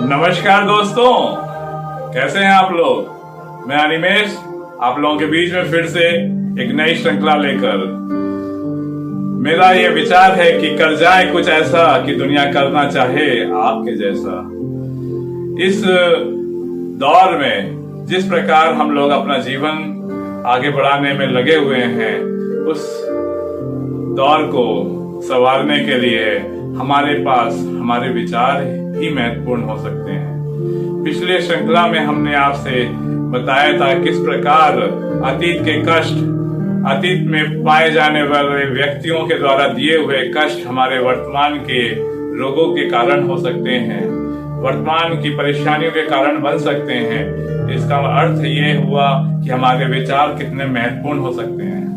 नमस्कार दोस्तों, कैसे हैं आप लोग। मैं अनिमेश आप लोगों के बीच में फिर से एक नई श्रृंखला लेकर। मेरा ये विचार है कि कर जाए कुछ ऐसा कि दुनिया करना चाहे आपके जैसा। इस दौर में जिस प्रकार हम लोग अपना जीवन आगे बढ़ाने में लगे हुए हैं, उस दौर को संवारने के लिए हमारे पास हमारे विचार ही महत्वपूर्ण हो सकते हैं। पिछले श्रृंखला में हमने आपसे बताया था किस प्रकार अतीत के कष्ट, अतीत में पाए जाने वाले व्यक्तियों के द्वारा दिए हुए कष्ट हमारे वर्तमान के रोगों के कारण हो सकते हैं, वर्तमान की परेशानियों के कारण बन सकते हैं। इसका अर्थ ये हुआ कि हमारे विचार कितने महत्वपूर्ण हो सकते हैं।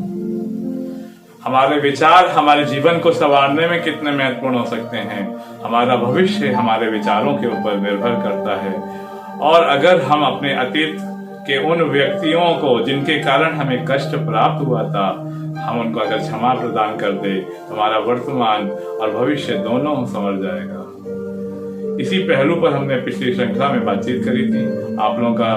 हमारे विचार हमारे जीवन को संवारने में कितने महत्वपूर्ण हो सकते हैं। हमारा भविष्य हमारे विचारों के ऊपर निर्भर करता है। और अगर हम अपने अतीत के उन व्यक्तियों को जिनके कारण हमें कष्ट प्राप्त हुआ था, हम उनको अगर क्षमा प्रदान कर दे तो हमारा वर्तमान और भविष्य दोनों संवर जाएगा। इसी पहलू पर हमने पिछली श्रृंखला में बातचीत करी थी। आप लोगों का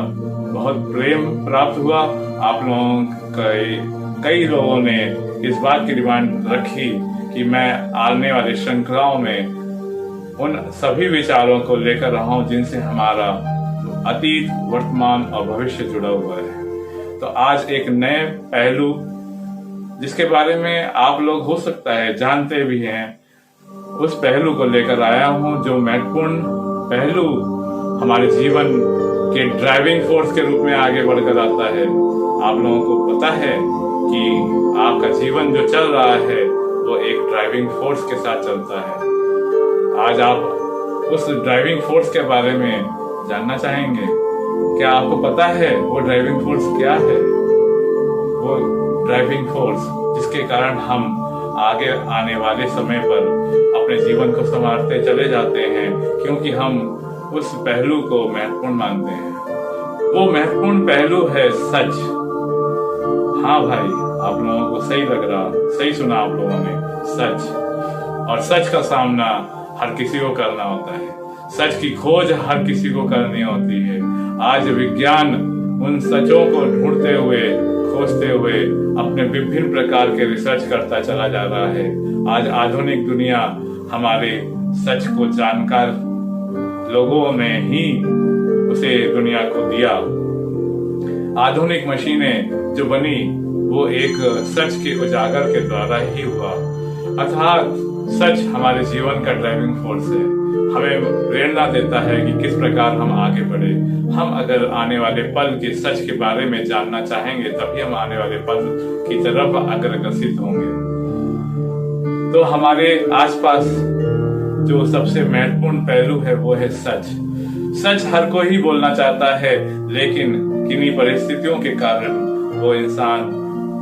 बहुत प्रेम प्राप्त हुआ। आप लोगों कई लोगों ने इस बात की डिमांड रखी कि मैं आने वाली श्रृंखलाओं में उन सभी विचारों को लेकर रहा हूं जिनसे हमारा अतीत, वर्तमान और भविष्य जुड़ा हुआ है। तो आज एक नए पहलू जिसके बारे में आप लोग हो सकता है जानते भी हैं, उस पहलू को लेकर आया हूं जो महत्वपूर्ण पहलू हमारे जीवन के ड्राइविंग फोर्स के रूप में आगे बढ़कर आता है। आप लोगों को पता है कि आपका जीवन जो चल रहा है वो एक ड्राइविंग फोर्स के साथ चलता है। आज आप उस ड्राइविंग फोर्स के बारे में जानना चाहेंगे। क्या आपको पता है वो ड्राइविंग फोर्स क्या है? वो ड्राइविंग फोर्स जिसके कारण हम आगे आने वाले समय पर अपने जीवन को संवारते चले जाते हैं, क्योंकि हम उस पहलू को महत्वपूर्ण मानते हैं। वो महत्वपूर्ण पहलू है सच। हाँ भाई, आप लोगों को सही लग रहा, सही सुना आप लोगों ने, सच। और सच का सामना हर किसी को करना होता है। सच की खोज हर किसी को करनी होती है। आज विज्ञान उन सचों को ढूंढते हुए, खोजते हुए अपने विभिन्न प्रकार के रिसर्च करता चला जा रहा है। आज आधुनिक दुनिया हमारे सच को जानकार लोगों ने ही उसे दुनिया को दिया। आधुनिक मशीनें जो बनी वो एक सच के उजागर के द्वारा ही हुआ। अर्थात सच हमारे जीवन का ड्राइविंग फोर्स है। हमें प्रेरणा देता है कि किस प्रकार हम आगे बढ़े। हम अगर आने वाले पल के सच के बारे में जानना चाहेंगे तभी हम आने वाले पल की तरफ अग्रसर होंगे। तो हमारे आसपास जो सबसे महत्वपूर्ण पहलू है वो है सच। सच हर कोई ही बोलना चाहता है, लेकिन किन्हीं परिस्थितियों के कारण वो इंसान,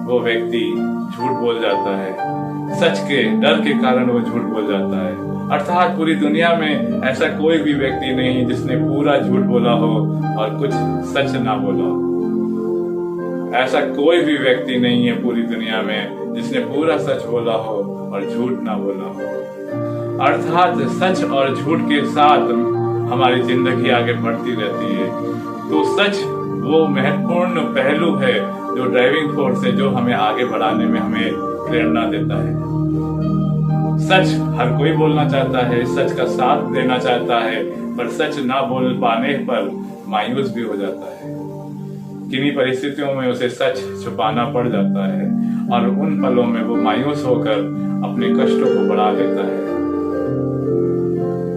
वो व्यक्ति झूठ बोल जाता है। सच के डर के कारण वो झूठ बोल जाता है। अर्थात पूरी दुनिया में ऐसा कोई भी व्यक्ति नहीं जिसने पूरा झूठ बोला हो और कुछ सच ना बोला हो। ऐसा कोई भी व्यक्ति नहीं है पूरी दुनिया में जिसने पूरा सच बोला हो और झूठ ना बोला हो। अर्थात सच और झूठ के साथ हमारी जिंदगी आगे बढ़ती रहती है। तो सच वो महत्वपूर्ण पहलू है जो ड्राइविंग फोर्स है, जो हमें आगे बढ़ाने में हमें प्रेरणा देता है। सच हर कोई बोलना चाहता है, सच का साथ देना चाहता है, पर सच ना बोल पाने पर मायूस भी हो जाता है। किन्हीं परिस्थितियों में उसे सच छुपाना पड़ जाता है और उन पलों में वो मायूस होकर अपने कष्टों को बढ़ा देता है।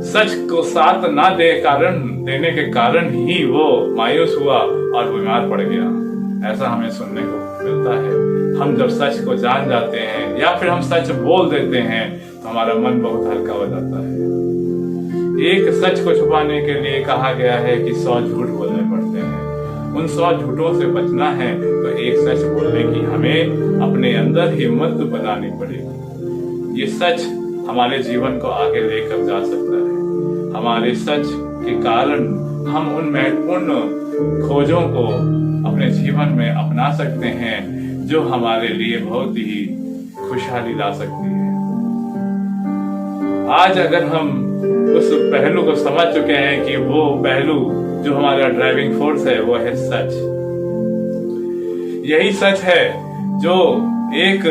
सच को साथ ना देने के कारण ही वो मायूस हुआ और बीमार पड़ गया। ऐसा हमें सुनने को मिलता है। हम जब सच को जान जाते हैं या फिर हम सच बोल देते हैं तो हमारा मन बहुत हल्का हो जाता है। एक सच को छुपाने के लिए कहा गया है कि 100 झूठ बोलने पड़ते हैं। उन 100 झूठों से बचना है तो एक सच बोलने की हमें अपने अंदर हिम्मत बनानी पड़ेगी। ये सच हमारे जीवन को आगे लेकर जा सकता है। हमारे सच के कारण हम उन महत्वपूर्ण खोजों को अपने जीवन में अपना सकते हैं जो हमारे लिए बहुत ही खुशहाली ला सकती है। आज अगर हम उस पहलू को समझ चुके हैं कि वो पहलू जो हमारा ड्राइविंग फोर्स है वो है सच। यही सच है जो एक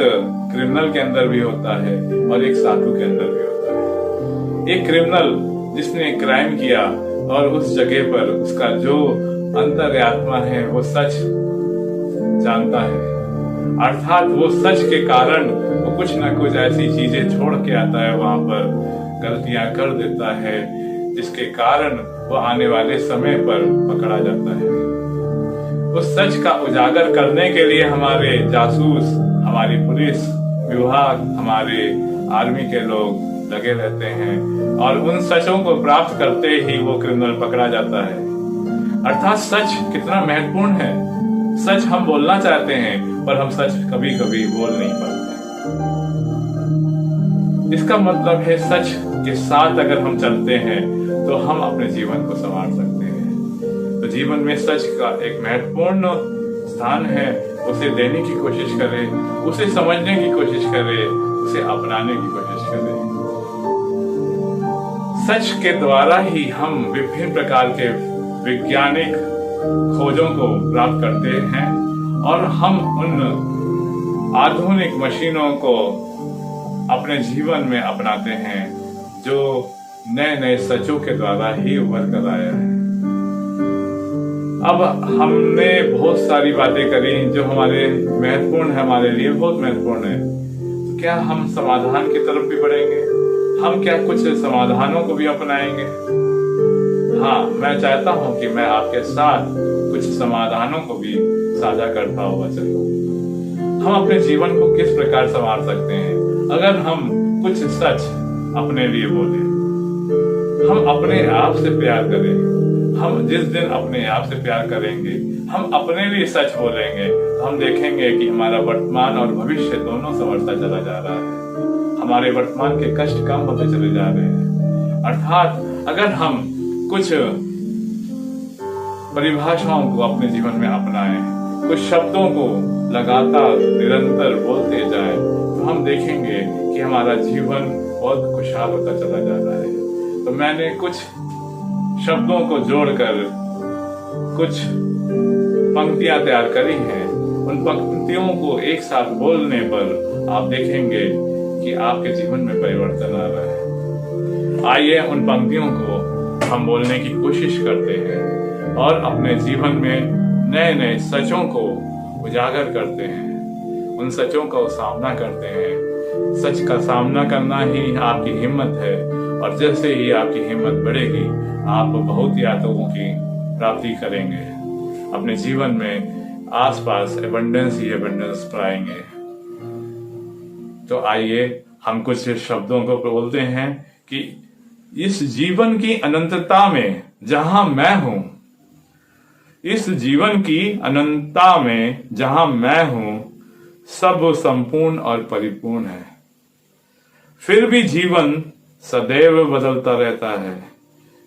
क्रिमिनल के अंदर भी होता है और एक साधु के अंदर भी होता है। एक क्रिमिनल जिसने क्राइम किया और उस जगह पर उसका जो अंतर्आत्मा है वो सच जानता है, अर्थात वो सच के कारण वो कुछ ना कुछ ऐसी चीजें छोड़ के आता है, वहां पर गलतियां कर देता है, जिसके कारण वो आने वाले समय पर पकड़ा जाता है। उस सच का उजागर करने के लिए हमारे जासूस, हमारी पुलिस विभाग, हमारे आर्मी के लोग लगे रहते हैं और उन सचों को प्राप्त करते ही वो क्रिमिनल पकड़ा जाता है। अर्थात सच कितना महत्वपूर्ण है। सच हम बोलना चाहते हैं पर हम सच कभी कभी बोल नहीं पाते। इसका मतलब है सच के साथ अगर हम चलते हैं तो हम अपने जीवन को संवार सकते हैं। तो जीवन में सच का एक महत्वपूर्ण स्थान है, उसे देने की कोशिश करें, उसे समझने की कोशिश करें, उसे अपनाने की कोशिश करें। सच के द्वारा ही हम विभिन्न प्रकार के वैज्ञानिक खोजों को प्राप्त करते हैं और हम उन आधुनिक मशीनों को अपने जीवन में अपनाते हैं जो नए नए सचों के द्वारा ही उभर कर आया है। अब हमने बहुत सारी बातें करी जो हमारे महत्वपूर्ण है, हमारे लिए बहुत महत्वपूर्ण है। तो क्या हम समाधान की तरफ भी बढ़ेंगे? हम क्या कुछ समाधानों को भी अपनाएंगे? हाँ, मैं चाहता हूं कि मैं आपके साथ कुछ समाधानों को भी साझा करता हुआ चलूं। हम अपने जीवन को किस प्रकार संवार सकते हैं अगर हम कुछ सच अपने लिए बोले, हम अपने आप से प्यार करें। हम जिस दिन अपने आप से प्यार करेंगे, हम अपने लिए सच बोलेंगे, तो हम देखेंगे कि हमारा वर्तमान और भविष्य दोनों संवरता चला जा रहा है। हमारे वर्तमान के कष्ट कम होते चले जा रहे हैं। अर्थात अगर हम कुछ परिभाषाओं को अपने जीवन में अपनाएं, कुछ शब्दों को लगातार निरंतर बोलते जाएं, तो हम देखेंगे कि हमारा जीवन बहुत खुशहाल होता चला जा रहा है। तो मैंने कुछ शब्दों को जोड़कर कुछ पंक्तियां तैयार करी हैं। उन पंक्तियों को एक साथ बोलने पर आप देखेंगे कि आपके जीवन में परिवर्तन आ रहा है। आइए उन पंक्तियों को हम बोलने की कोशिश करते हैं और अपने जीवन में नए नए सचों को उजागर करते हैं, उन सचों का सामना करते हैं। सच का सामना करना ही आपकी हिम्मत है और जैसे ही आपकी हिम्मत बढ़ेगी आप बहुत यातों की प्राप्ति करेंगे। अपने जीवन में आसपास एबंडेंस ही एबंडेंस पाएंगे। तो आइए हम कुछ शब्दों को बोलते हैं कि इस जीवन की अनंतता में जहां मैं हूं, इस जीवन की अनंतता में जहां मैं हूं, सब संपूर्ण और परिपूर्ण है। फिर भी जीवन सदैव बदलता रहता है।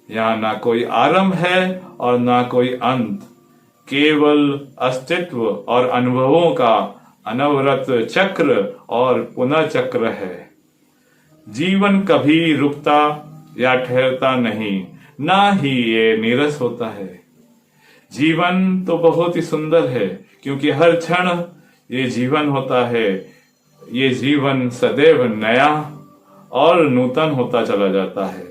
यहाँ ना कोई आरंभ है और ना कोई अंत, केवल अस्तित्व और अनुभवों का अनवरत चक्र और पुनः चक्र है। जीवन कभी रुकता या ठहरता नहीं, ना ही ये नीरस होता है। जीवन तो बहुत ही सुंदर है क्योंकि हर क्षण ये जीवन होता है। ये जीवन सदैव नया और नूतन होता चला जाता है।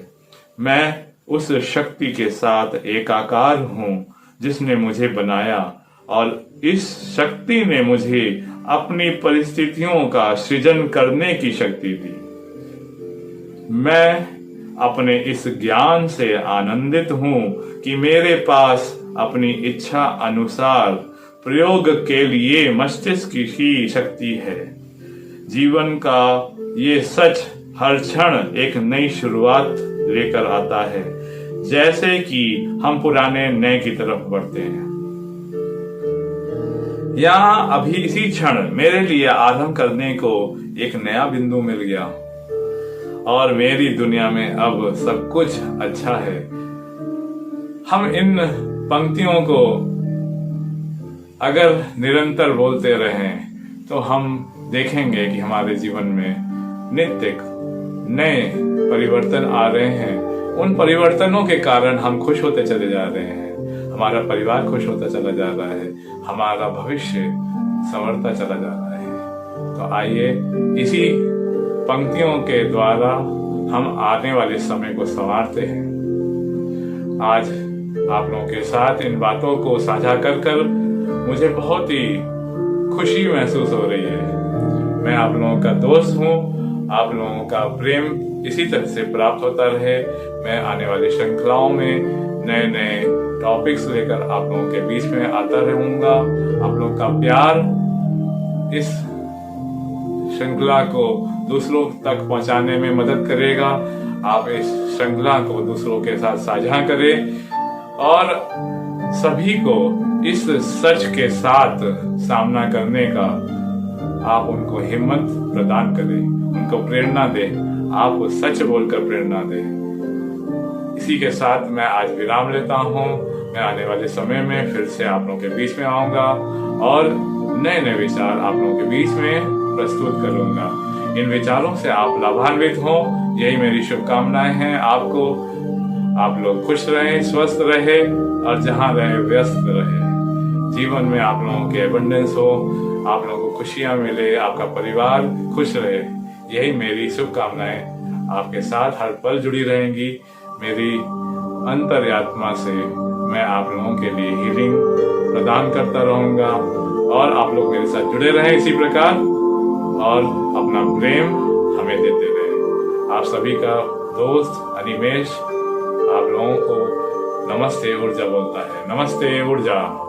मैं उस शक्ति के साथ एकाकार हूं जिसने मुझे बनाया और इस शक्ति ने मुझे अपनी परिस्थितियों का सृजन करने की शक्ति दी। मैं अपने इस ज्ञान से आनंदित हूं कि मेरे पास अपनी इच्छा अनुसार प्रयोग के लिए मस्तिष्क की शक्ति है। जीवन का ये सच हर क्षण एक नई शुरुआत लेकर आता है, जैसे कि हम पुराने नए की तरफ बढ़ते हैं। यहाँ अभी इसी क्षण मेरे लिए आरंभ करने को एक नया बिंदु मिल गया और मेरी दुनिया में अब सब कुछ अच्छा है। हम इन पंक्तियों को अगर निरंतर बोलते रहें तो हम देखेंगे कि हमारे जीवन में नित्य नए परिवर्तन आ रहे हैं उन परिवर्तनों के कारण हम खुश होते चले जा रहे हैं, हमारा परिवार खुश होता चला जा रहा है, हमारा भविष्य संवरता चला जा रहा है। तो आइए इसी पंक्तियों के द्वारा हम आने वाले समय को संवारते हैं। आज आप लोगों के साथ इन बातों को साझा कर मुझे बहुत ही खुशी महसूस हो रही है। मैं आप लोगों का दोस्त हूँ, आप लोगों का प्रेम इसी तरह से प्राप्त होता रहे। मैं आने वाली श्रृंखलाओं में नए नए टॉपिक्स लेकर आप लोगों के बीच में आता रहूंगा। आप लोगों का प्यार इस श्रृंखला को दूसरों तक पहुंचाने में मदद करेगा। आप इस श्रृंखला को दूसरों के साथ साझा करें और सभी को इस सच के साथ सामना करने का आप उनको हिम्मत प्रदान करें, उनको प्रेरणा दें, आप सच बोलकर प्रेरणा दें। इसी के साथ मैं आज विराम लेता हूं। मैं आने वाले समय में फिर से आप लोगों के बीच में आऊंगा और नए नए विचार आप लोगों के बीच में प्रस्तुत करूंगा। इन विचारों से आप लाभान्वित हों, यही मेरी शुभकामनाएं हैं आपको। आप लोग खुश रहें, स्वस्थ रहें और जहां रहे व्यस्त रहें। जीवन में आप लोगों के एबंडेंस हो, आप लोगों को खुशियां मिले, आपका परिवार खुश रहे, यही मेरी शुभकामनाएं आपके साथ हर पल जुड़ी रहेंगी। मेरी अंतर्यात्मा से मैं आप लोगों के लिए हीलिंग प्रदान करता रहूंगा और आप लोग मेरे साथ जुड़े रहें इसी प्रकार और अपना प्रेम हमें देते रहे। आप सभी का दोस्त अनिमेश आप लोगों को नमस्ते ऊर्जा बोलता है। नमस्ते ऊर्जा।